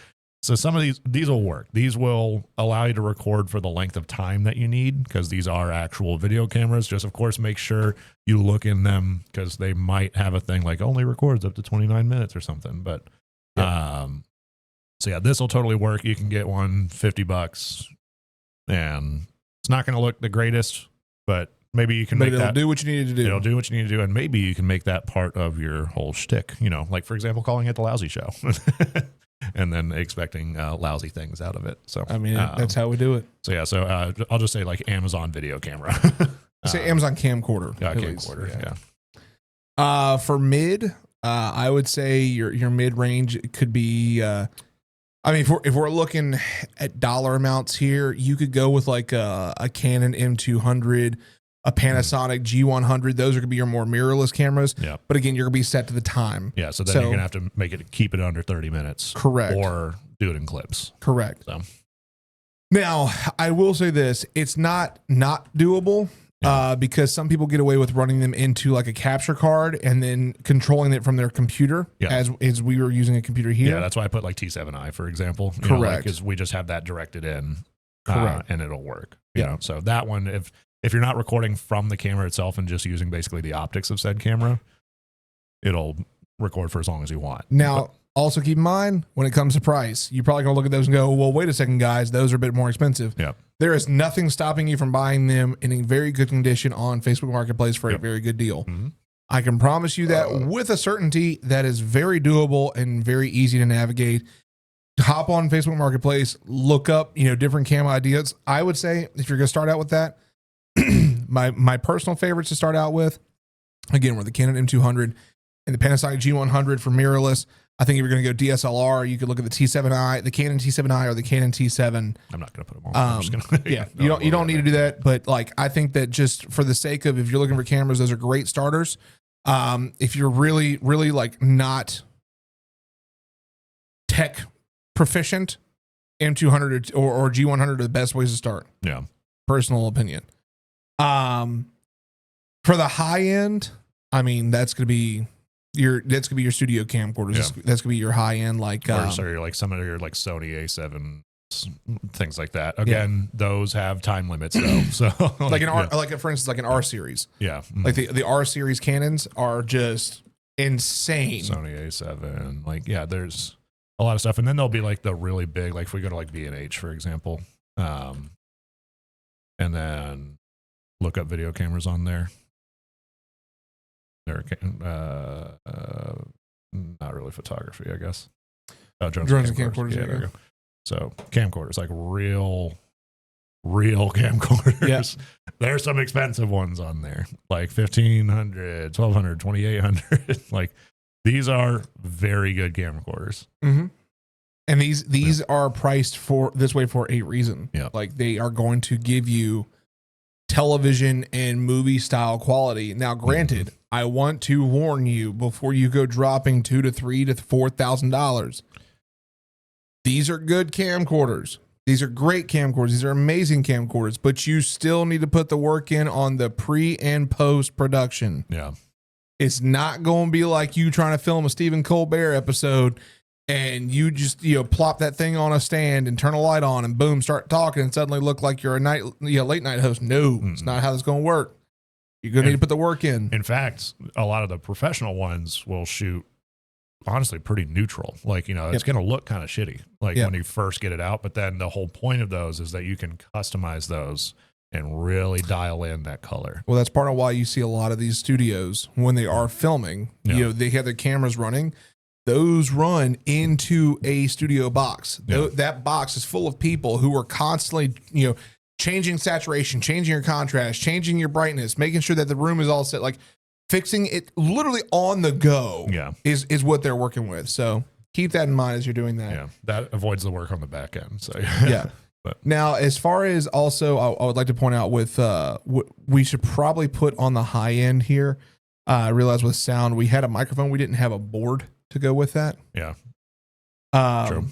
So some of these will work. These will allow you to record for the length of time that you need because these are actual video cameras. Just, of course, make sure you look in them because they might have a thing like only records up to 29 minutes or something. But so yeah, this will totally work. You can get one $50 and it's not going to look the greatest, but maybe you can make it'll do what you need to do. It'll do what you need to do. And maybe you can make that part of your whole shtick, like, for example, calling it the Lousy Show. And then expecting lousy things out of it. So I mean, that's how we do it. So yeah, I'll just say like Amazon video camera. Say Amazon camcorder. Yeah, camcorder. Yeah. For mid, I would say your mid range could be. I mean, if we're looking at dollar amounts here, you could go with like a Canon M200. A Panasonic G100, those are going to be your more mirrorless cameras. Yeah. But again, you're going to be set to the time. Yeah. So then you're going to have to keep it under 30 minutes. Correct. Or do it in clips. Correct. So now, I will say this: it's not doable because some people get away with running them into like a capture card and then controlling it from their computer. Yeah. As we were using a computer here. Yeah, that's why I put like T7i, for example. Correct. Because we just have that directed in. Correct. And it'll work. Yeah. So that one, if you're not recording from the camera itself and just using basically the optics of said camera, it'll record for as long as you want. Now, also keep in mind, when it comes to price, you're probably going to look at those and go, well, wait a second, guys, those are a bit more expensive. Yeah. There is nothing stopping you from buying them in a very good condition on Facebook Marketplace for a very good deal. Mm-hmm. I can promise you that with a certainty that is very doable and very easy to navigate. Hop on Facebook Marketplace, look up, different cam ideas. I would say if you're going to start out with that, my personal favorites to start out with, again, were the Canon M200 and the Panasonic G100 for mirrorless. I think if you're going to go DSLR, you could look at the T7i, the Canon T7i, or the Canon T7. I'm not going to put them on. I'm just gonna, you don't need to do that. But like, I think that just for the sake of, if you're looking for cameras, those are great starters. If you're really, really like not tech proficient, M200 or G100 are the best ways to start. Yeah, personal opinion. For the high end, I mean, that's gonna be your studio camcorders. Yeah. That's gonna be your high end, like or like some of your like Sony A7 things like that. Again, those have time limits though. So like for instance, like an R series. Yeah, like the R series Canons are just insane. Sony A7, like there's a lot of stuff, and then there'll be like the really big, like if we go to like B&H for example, and then look up video cameras on there. They're not really photography, I guess. Drones and camcorders. Yeah, there you go. So camcorders, like real camcorders. Yes. There's some expensive ones on there, like $1,500, $1,200, $2,800. Like these are very good camcorders. Mm-hmm. And these are priced for this way for a reason. Yeah. Like they are going to give you television and movie style quality. Now, granted, I want to warn you before you go dropping $2,000 to $3,000 to $4,000. These are good camcorders. These are great camcorders. These are amazing camcorders, but you still need to put the work in on the pre and post production. Yeah. It's not going to be like you trying to film a Stephen Colbert episode and you just, plop that thing on a stand and turn a light on and boom, start talking and suddenly look like you're a late night host. No, it's not how that's going to work. You're going to need to put the work in. In fact, a lot of the professional ones will shoot honestly pretty neutral. Like, it's going to look kind of shitty when you first get it out. But then the whole point of those is that you can customize those and really dial in that color. Well, that's part of why you see a lot of these studios when they are filming, they have their cameras running. Those run into a studio box. Yeah. That box is full of people who are constantly, changing saturation, changing your contrast, changing your brightness, making sure that the room is all set, like fixing it literally on the go. Yeah. is what they're working with. So keep that in mind as you're doing that. Yeah. That avoids the work on the back end. So yeah. But now, as far as also, I would like to point out with we should probably put on the high end here. I realized with sound, we had a microphone. We didn't have a board to go with that. yeah, true.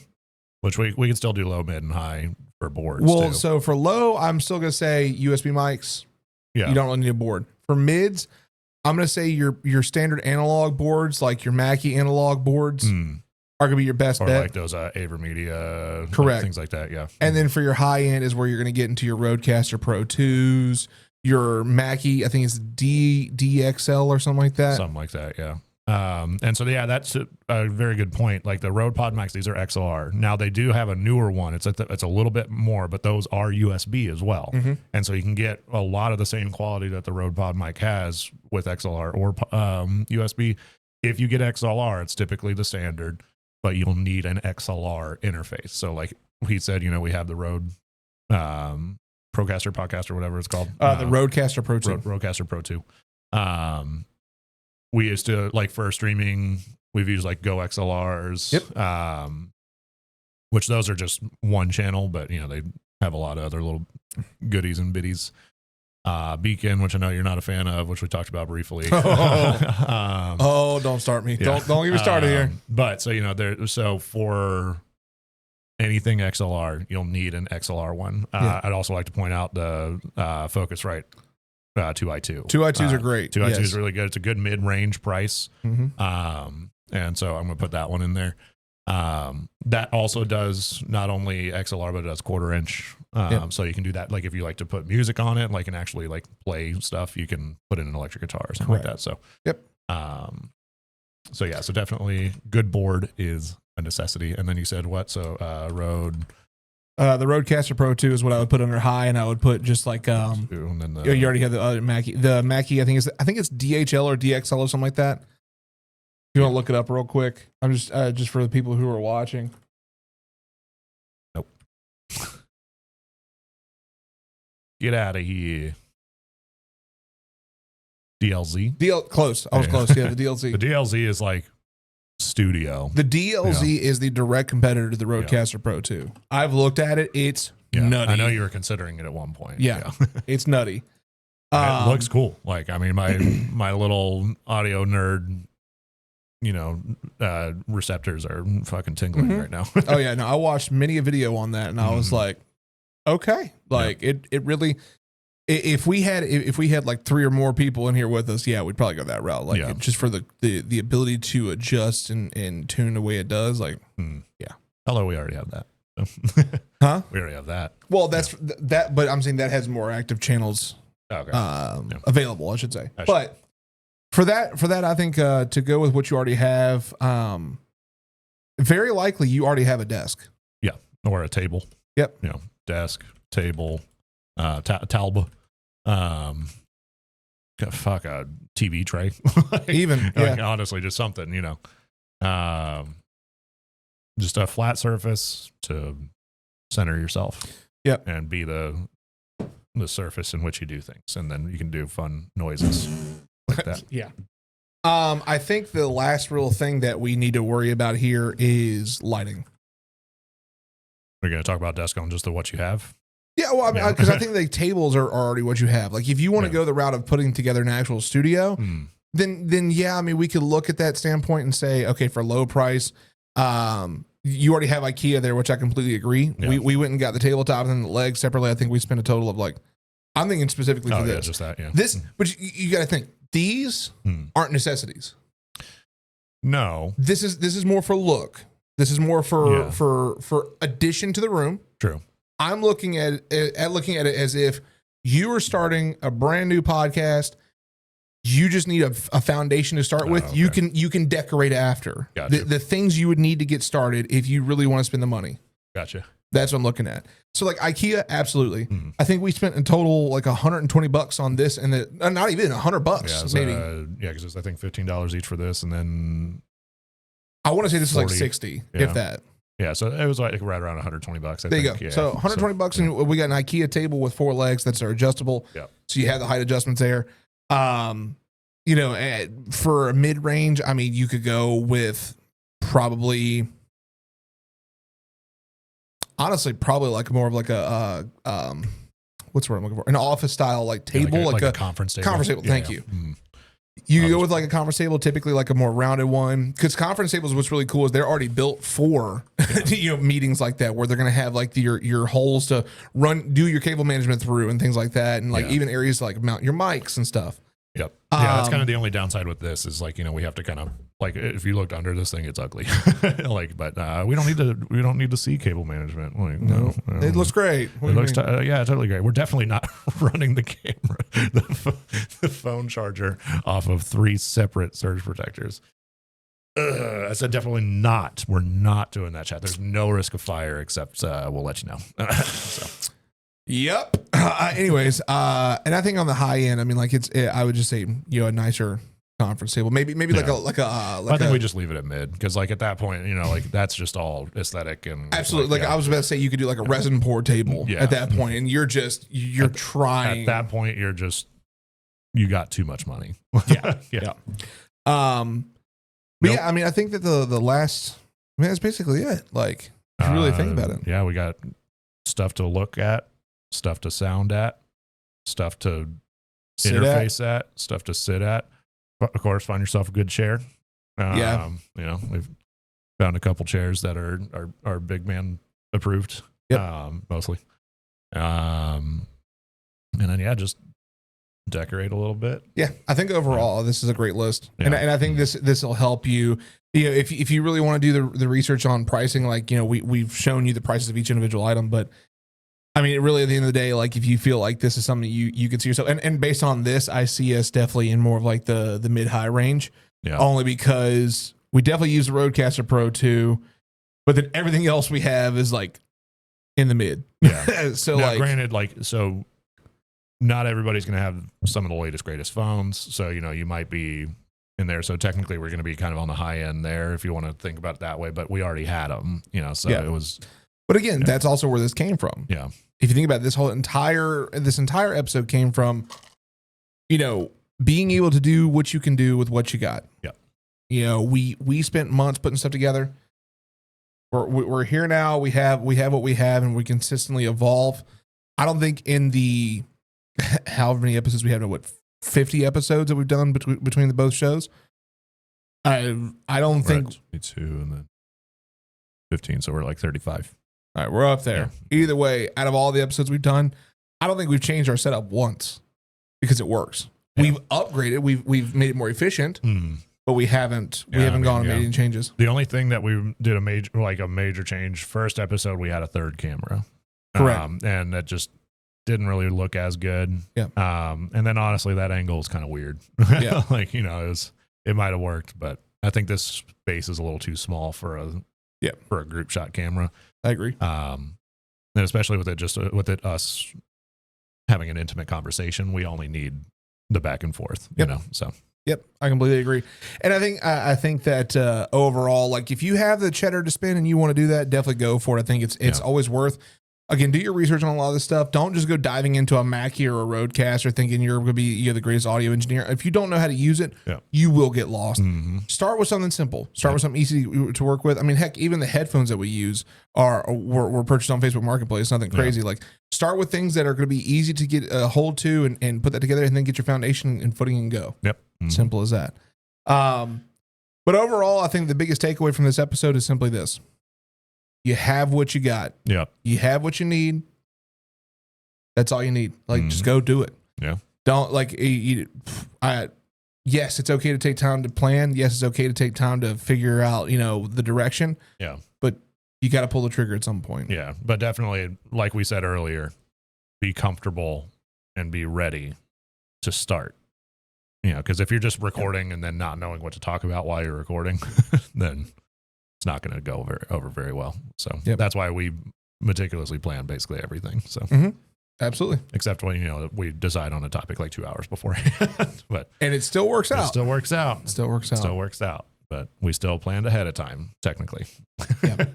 Which we can still do low, mid, and high for boards. Well, too. so for low, I'm still going to say USB mics. Yeah. You don't really need a board. For mids, I'm going to say your standard analog boards, like your Mackie analog boards, are going to be your best or bet. like those AverMedia, Correct. things like that. Yeah. And then for your high end is where you're going to get into your Rodecaster Pro 2s, your Mackie, I think it's DXL or something like that. Something like that. Yeah. And so, yeah, that's a very good point. Like the Rode Pod Max, these are XLR. Now they do have a newer one. It's a little bit more, but those are USB as well. Mm-hmm. And so you can get a lot of the same quality that the Rode Pod mic has with XLR or USB. If you get XLR, it's typically the standard, but you'll need an XLR interface. So like he said, we have the Rode Procaster, Podcaster, whatever it's called. The Rodecaster Pro 2. Rodecaster Pro 2. We used to, like, for streaming, we've used like Go XLRs. Yep. Which those are just one channel, but they have a lot of other little goodies and biddies. Beacon, which I know you're not a fan of, which we talked about briefly. Don't start me. Yeah. Don't get me started here. But so for anything XLR, you'll need an XLR one. I'd also like to point out the Focusrite 2i2. 2i2s are great. 2i2 is really good. It's a good mid-range price. Mm-hmm. And so I'm going to put that one in there. That also does not only XLR, but it does 1/4 inch. So you can do that. Like if you like to put music on it, like and actually like play stuff, you can put in an electric guitar or something like that. So, so definitely good board is a necessity. And then you said what? So, Rode. The Rodecaster Pro 2 is what I would put under high, and I would put just like and then you already have the other Mackie. The Mackie, I think it's DHL or DXL or something like that. If you want to look it up real quick, I'm just for the people who are watching. Nope. Get out of here. DLZ. Close. I was close. Yeah, the DLZ. The DLZ is like studio. The DLZ is the direct competitor to the Rodecaster Pro 2. I've looked at it. It's nutty. I know you were considering it at one point. Yeah. It's nutty. It looks cool. Like, I mean, my little audio nerd, receptors are fucking tingling right now. Oh yeah. No, I watched many a video on that and I was like, okay. Like it really, if we had like 3 or more people in here with us, we'd probably go that route. Like just for the ability to adjust and tune the way it does. Like, Although we already have that. Huh? We already have that. Well, that's that, but I'm saying that has more active channels available, I should say. But for that, I think to go with what you already have, very likely you already have a desk. Yeah, or a table. Yep. Desk, table, Talba. Fuck a TV tray. Honestly, just something. Just a flat surface to center yourself. Yep. And be the surface in which you do things, and then you can do fun noises like that. Yeah. I think the last real thing that we need to worry about here is lighting. We're going to talk about desk on just what you have. Yeah, well, I mean, because I think the tables are already what you have. Like, if you want to go the route of putting together an actual studio, then yeah, I mean, we could look at that standpoint and say, okay, for low price, you already have IKEA there, which I completely agree. Yeah. We went and got the tabletop and the legs separately. I think we spent a total of like, I'm thinking specifically for this. Just that, yeah. This, but you got to think, these aren't necessities. No. This is more for look. This is more for addition to the room. True. I'm looking at it as if you are starting a brand new podcast. You just need a foundation to start with. Okay. You can decorate after. Gotcha. The things you would need to get started if you really want to spend the money. Gotcha. That's what I'm looking at. So like IKEA, absolutely. I think we spent in total like $120 on this, and not even $100 maybe. Because it's I think $15 each for this, and then I want to say this is like 60, if that. Yeah, so it was like right around $120. There you go. Yeah. So $120, and we got an IKEA table with 4 legs that's adjustable. Yeah. So you have the height adjustments there. For a mid range, I mean, you could go with probably honestly probably like more of like a what's the word I'm looking for? An office style like table, Yeah, like a conference table. conference table. Yeah, Thank yeah. you. Mm. You go with like a conference table, typically like a more rounded one, because conference tables, what's really cool is they're already built for meetings like that, where they're going to have like your holes to do your cable management through and things like that, and like even areas to like mount your mics and stuff. Yep. Yeah, that's kind of the only downside with this is like, we have to kind of like, if you looked under this thing, it's ugly. Like, but we don't need to see cable management. Like, no, it looks great. It looks, yeah, totally great. We're definitely not running the camera, the phone charger off of 3 separate surge protectors. I said definitely not. We're not doing that, chat. There's no risk of fire except we'll let you know. So. Yep. Anyways, and I think on the high end, I mean, like I would just say, a nicer conference table, maybe like I think we just leave it at mid, because like at that point, like that's just all aesthetic and absolutely. Like I was about to say, you could do like a resin pour table at that point, and you're trying. At that point, you got too much money. Yeah. But yeah, I mean, I think that the last, that's basically it. Like, if you really think about it. Yeah, we got stuff to look at, stuff to sound at, stuff to interface at, stuff to sit at. Of course, find yourself a good chair. We've found a couple chairs that are big man approved. Yep. Mostly. And then just decorate a little bit. Yeah, I think overall this is a great list, and I think this will help you. If you really want to do the research on pricing, like we've shown you the prices of each individual item, but I mean, really at the end of the day, like if you feel like this is something you could see yourself, and based on this, I see us definitely in more of like the mid high range. Yeah. Only because we definitely use the Rodecaster Pro 2, but then everything else we have is like in the mid. Yeah. So now, granted, so not everybody's going to have some of the latest, greatest phones. So, you might be in there. So technically we're going to be kind of on the high end there if you want to think about it that way, but we already had them, so it was. But again, that's also where this came from. Yeah. If you think about it, this entire episode came from, being able to do what you can do with what you got. Yeah. We spent months putting stuff together. We're here now. We have what we have, and we consistently evolve. I don't think in the however many episodes we have, 50 episodes that we've done between the both shows. I don't think 22 and then 15, so we're like 35. All right, we're up there. Yeah. Either way, out of all the episodes we've done, I don't think we've changed our setup once because it works. Yeah. We've upgraded, we've made it more efficient, but we haven't gone and made any changes. The only thing that we did a major change, first episode we had a third camera. Correct. And that just didn't really look as good. Yeah. And then honestly that angle is kind of weird. Yeah. It might have worked, but I think this space is a little too small for a group shot camera. I agree. And especially with us having an intimate conversation, we only need the back and forth, so. Yep. I completely agree. And I think that overall, like if you have the cheddar to spend and you want to do that, definitely go for it. I think it's always worth. Again, do your research on a lot of this stuff. Don't just go diving into a Mackie or a Rodecaster thinking you're going to be the greatest audio engineer. If you don't know how to use it, you will get lost. Mm-hmm. Start with something simple. Start with something easy to work with. I mean, heck, even the headphones that we use were purchased on Facebook Marketplace. Nothing crazy. Like start with things that are going to be easy to get a hold to and put that together, and then get your foundation and footing and go. Yep. Mm-hmm. Simple as that. But overall, I think the biggest takeaway from this episode is simply this. You have what you got. Yeah. You have what you need. That's all you need. Like, just go do it. Yeah. Don't yes, it's okay to take time to plan. Yes, it's okay to take time to figure out, the direction. Yeah. But you got to pull the trigger at some point. Yeah. But definitely, like we said earlier, be comfortable and be ready to start. Because if you're just recording and then not knowing what to talk about while you're recording, then it's not going to go over very well. So that's why we meticulously plan basically everything. So absolutely, except when we decide on a topic like 2 hours before. And it still works out. Still works out. Still works out. But we still planned ahead of time, technically. Yeah.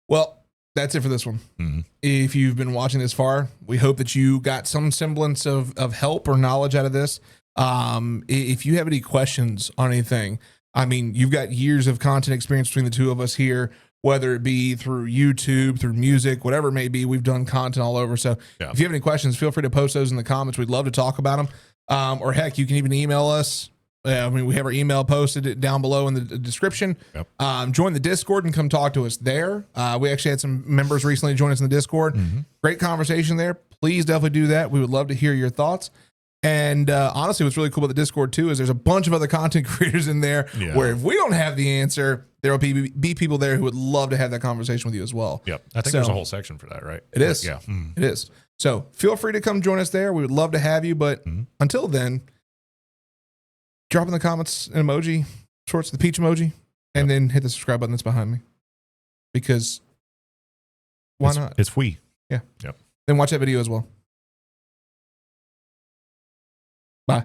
Well, that's it for this one. Mm-hmm. If you've been watching this far, we hope that you got some semblance of help or knowledge out of this. If you have any questions on anything, I mean, you've got years of content experience between the two of us here. whether it be through YouTube, through music, whatever it may be. We've done content all over. So if you have any questions, feel free to post those in the comments. We'd love to talk about them. Or heck, you can even email us. I mean, we have our email posted down below in the description. Join the Discord and come talk to us there. We actually had some members recently join us in the Discord. Great conversation there. Please definitely do that. We would love to hear your thoughts. And honestly, what's really cool about the Discord too is there's a bunch of other content creators in there where if we don't have the answer, there will be people there who would love to have that conversation with you as well. Yep. I think there's a whole section for that, right? It is. Yeah. It is. So feel free to come join us there. We would love to have you. But until then, drop in the comments an emoji, shorts the peach emoji, and then hit the subscribe button that's behind me. Because why not? It's free. Yeah. Yep. Then watch that video as well. Bye.